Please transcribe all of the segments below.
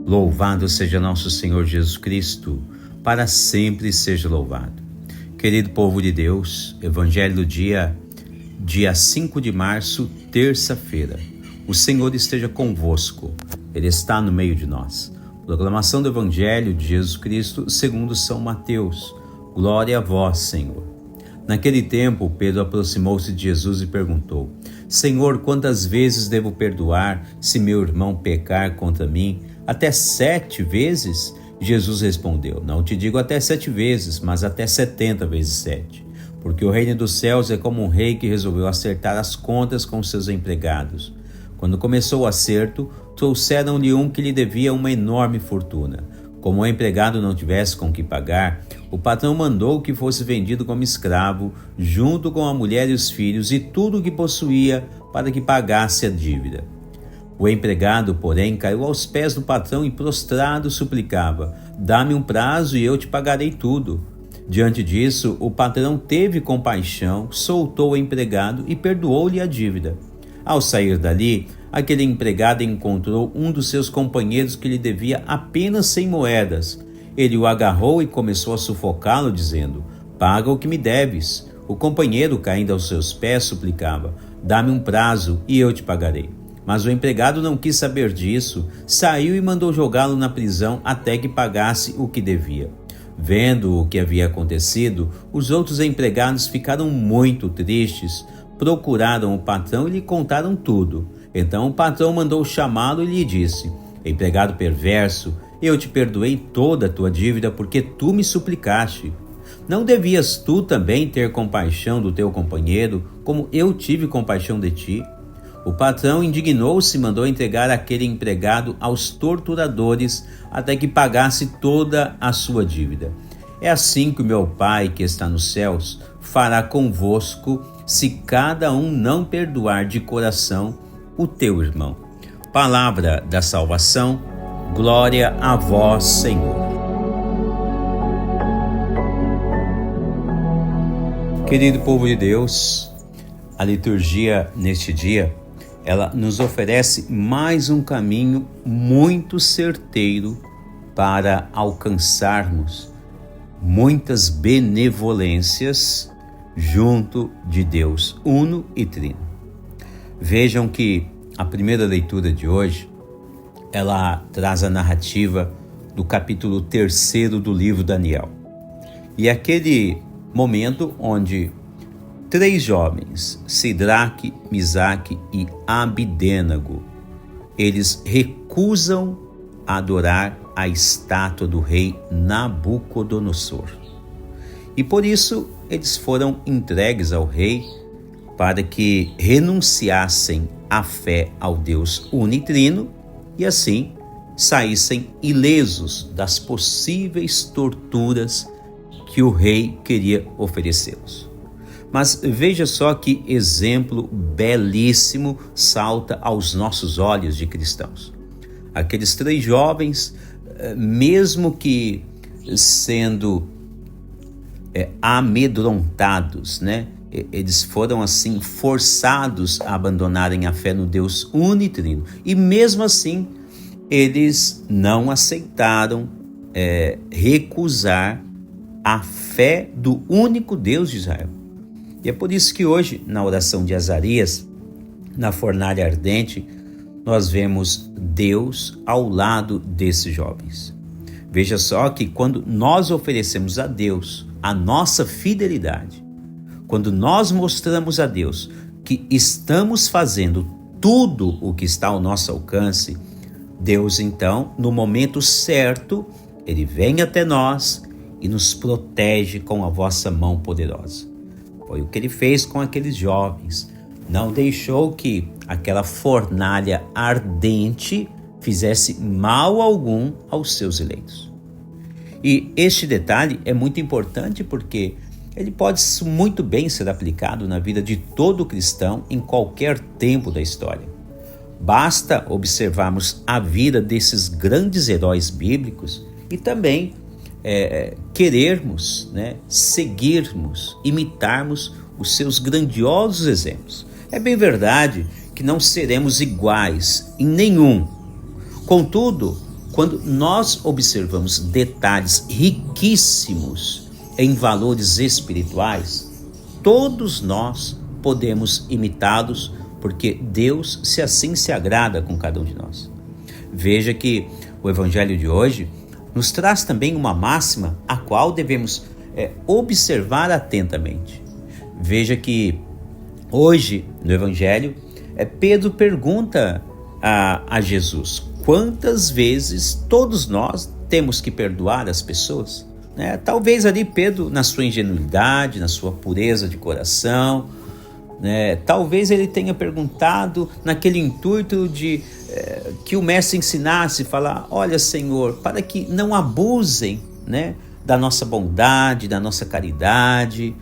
Louvado seja nosso Senhor Jesus Cristo, para sempre seja louvado. Querido povo de Deus, Evangelho do dia 5 de março, terça-feira. O Senhor esteja convosco, Ele está no meio de nós. Proclamação do Evangelho de Jesus Cristo segundo São Mateus. Glória a vós, Senhor. Naquele tempo, Pedro aproximou-se de Jesus e perguntou: Senhor, quantas vezes devo perdoar se meu irmão pecar contra mim? Até 7 vezes? Jesus respondeu: Não te digo até 7 vezes, mas até 70 vezes 7. Porque o reino dos céus é como um rei que resolveu acertar as contas com seus empregados. Quando começou o acerto, trouxeram-lhe um que lhe devia uma enorme fortuna. Como o empregado não tivesse com que pagar, o patrão mandou que fosse vendido como escravo, junto com a mulher e os filhos e tudo o que possuía, para que pagasse a dívida. O empregado, porém, caiu aos pés do patrão e prostrado suplicava: Dá-me um prazo e eu te pagarei tudo. Diante disso, o patrão teve compaixão, soltou o empregado e perdoou-lhe a dívida. Ao sair dali, aquele empregado encontrou um dos seus companheiros que lhe devia apenas 100 moedas. Ele o agarrou e começou a sufocá-lo, dizendo: Paga o que me deves. O companheiro, caindo aos seus pés, suplicava: Dá-me um prazo e eu te pagarei. Mas o empregado não quis saber disso, saiu e mandou jogá-lo na prisão até que pagasse o que devia. Vendo o que havia acontecido, os outros empregados ficaram muito tristes, procuraram o patrão e lhe contaram tudo. Então o patrão mandou chamá-lo e lhe disse: Empregado perverso, eu te perdoei toda a tua dívida porque tu me suplicaste. Não devias tu também ter compaixão do teu companheiro, como eu tive compaixão de ti? O patrão indignou-se e mandou entregar aquele empregado aos torturadores até que pagasse toda a sua dívida. É assim que o meu Pai, que está nos céus, fará convosco, se cada um não perdoar de coração o teu irmão. Palavra da salvação, glória a vós, Senhor. Querido povo de Deus, a liturgia neste dia, ela nos oferece mais um caminho muito certeiro para alcançarmos muitas benevolências junto de Deus uno e trino. Vejam que a primeira leitura de hoje, ela traz a narrativa do capítulo 3 do livro Daniel. E aquele momento onde 3 jovens, Sidraque, Misaque e Abidênago, eles recusam adorar a estátua do rei Nabucodonosor. E por isso eles foram entregues ao rei para que renunciassem à fé ao Deus unitrino e assim saíssem ilesos das possíveis torturas que o rei queria oferecê-los. Mas veja só que exemplo belíssimo salta aos nossos olhos de cristãos. Aqueles 3 jovens, mesmo que sendo amedrontados, eles foram assim forçados a abandonarem a fé no Deus unitrino. E mesmo assim, eles não aceitaram recusar a fé do único Deus de Israel. E é por isso que hoje, na oração de Azarias, na fornalha ardente, nós vemos Deus ao lado desses jovens. Veja só que quando nós oferecemos a Deus a nossa fidelidade, quando nós mostramos a Deus que estamos fazendo tudo o que está ao nosso alcance, Deus então, no momento certo, Ele vem até nós e nos protege com a vossa mão poderosa. Foi o que Ele fez com aqueles jovens. Não deixou que aquela fornalha ardente fizesse mal algum aos seus eleitos. E este detalhe é muito importante porque ele pode muito bem ser aplicado na vida de todo cristão em qualquer tempo da história. Basta observarmos a vida desses grandes heróis bíblicos e também querermos, seguirmos, imitarmos os seus grandiosos exemplos. É bem verdade que não seremos iguais em nenhum. Contudo, quando nós observamos detalhes riquíssimos em valores espirituais, todos nós podemos imitá-los, porque Deus se agrada com cada um de nós. Veja que o Evangelho de hoje nos traz também uma máxima a qual devemos observar atentamente. Veja que hoje no Evangelho, Pedro pergunta a Jesus: quantas vezes todos nós temos que perdoar as pessoas? Talvez ali Pedro, na sua ingenuidade, na sua pureza de coração, talvez ele tenha perguntado naquele intuito de que o mestre ensinasse, falar: olha, Senhor, para que não abusem da nossa bondade, da nossa caridade,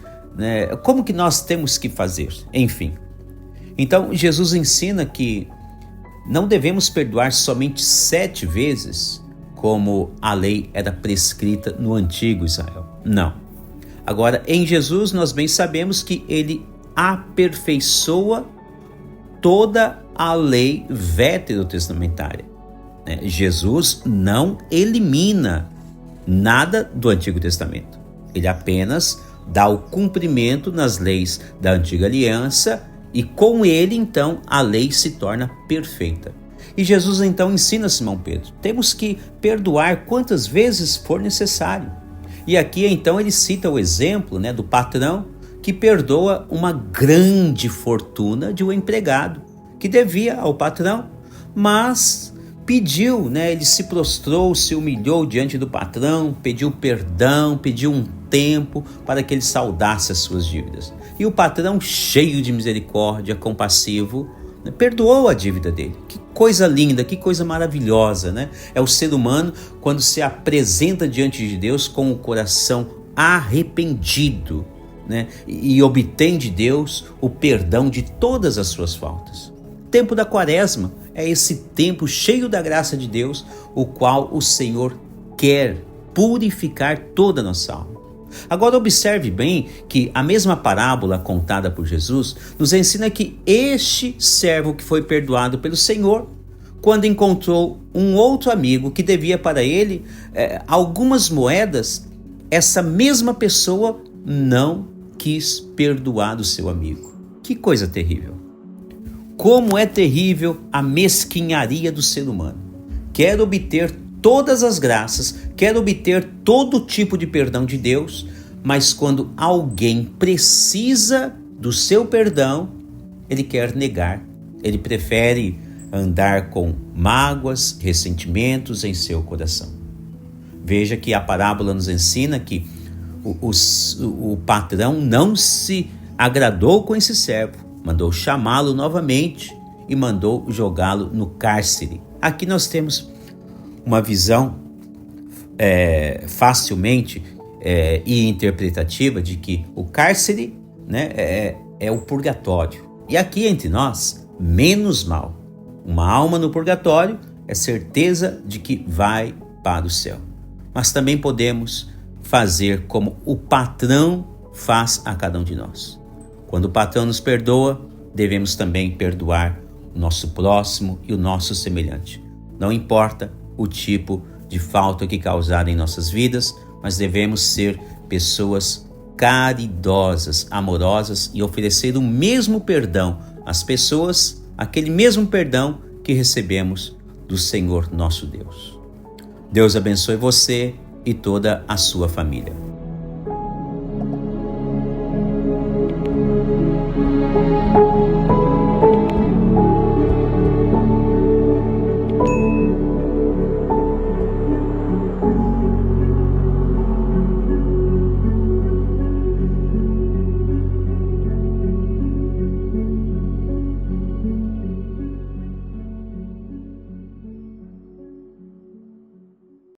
como que nós temos que fazer? Enfim, então Jesus ensina que não devemos perdoar somente 7 vezes, como a lei era prescrita no antigo Israel. Não. Agora, em Jesus nós bem sabemos que ele aperfeiçoa toda a lei veterotestamentária. Jesus não elimina nada do Antigo Testamento. Ele apenas dá o cumprimento nas leis da Antiga Aliança e com ele, então, a lei se torna perfeita. E Jesus, então, ensina a Simão Pedro: temos que perdoar quantas vezes for necessário. E aqui, então, ele cita o exemplo do patrão que perdoa uma grande fortuna de um empregado que devia ao patrão, mas pediu, ele se prostrou, se humilhou diante do patrão, pediu perdão, pediu um tempo para que ele saldasse as suas dívidas. E o patrão, cheio de misericórdia, compassivo, perdoou a dívida dele. Que coisa linda, que coisa maravilhosa, É o ser humano quando se apresenta diante de Deus com o coração arrependido, e obtém de Deus o perdão de todas as suas faltas. O tempo da Quaresma é esse tempo cheio da graça de Deus, o qual o Senhor quer purificar toda a nossa alma. Agora observe bem que a mesma parábola contada por Jesus nos ensina que este servo que foi perdoado pelo Senhor, quando encontrou um outro amigo que devia para ele algumas moedas, essa mesma pessoa não quis perdoar o seu amigo. Que coisa terrível! Como é terrível a mesquinharia do ser humano. Quer obter todas as graças, quer obter todo tipo de perdão de Deus, mas quando alguém precisa do seu perdão, ele quer negar. Ele prefere andar com mágoas, ressentimentos em seu coração. Veja que a parábola nos ensina que o patrão não se agradou com esse servo, mandou chamá-lo novamente e mandou jogá-lo no cárcere. Aqui nós temos uma visão facilmente e interpretativa de que o cárcere é o purgatório. E aqui entre nós, menos mal. Uma alma no purgatório é certeza de que vai para o céu. Mas também podemos fazer como o patrão faz a cada um de nós. Quando o patrão nos perdoa, devemos também perdoar o nosso próximo e o nosso semelhante. Não importa o tipo de falta que causar em nossas vidas, mas devemos ser pessoas caridosas, amorosas e oferecer o mesmo perdão às pessoas, aquele mesmo perdão que recebemos do Senhor nosso Deus. Deus abençoe você e toda a sua família.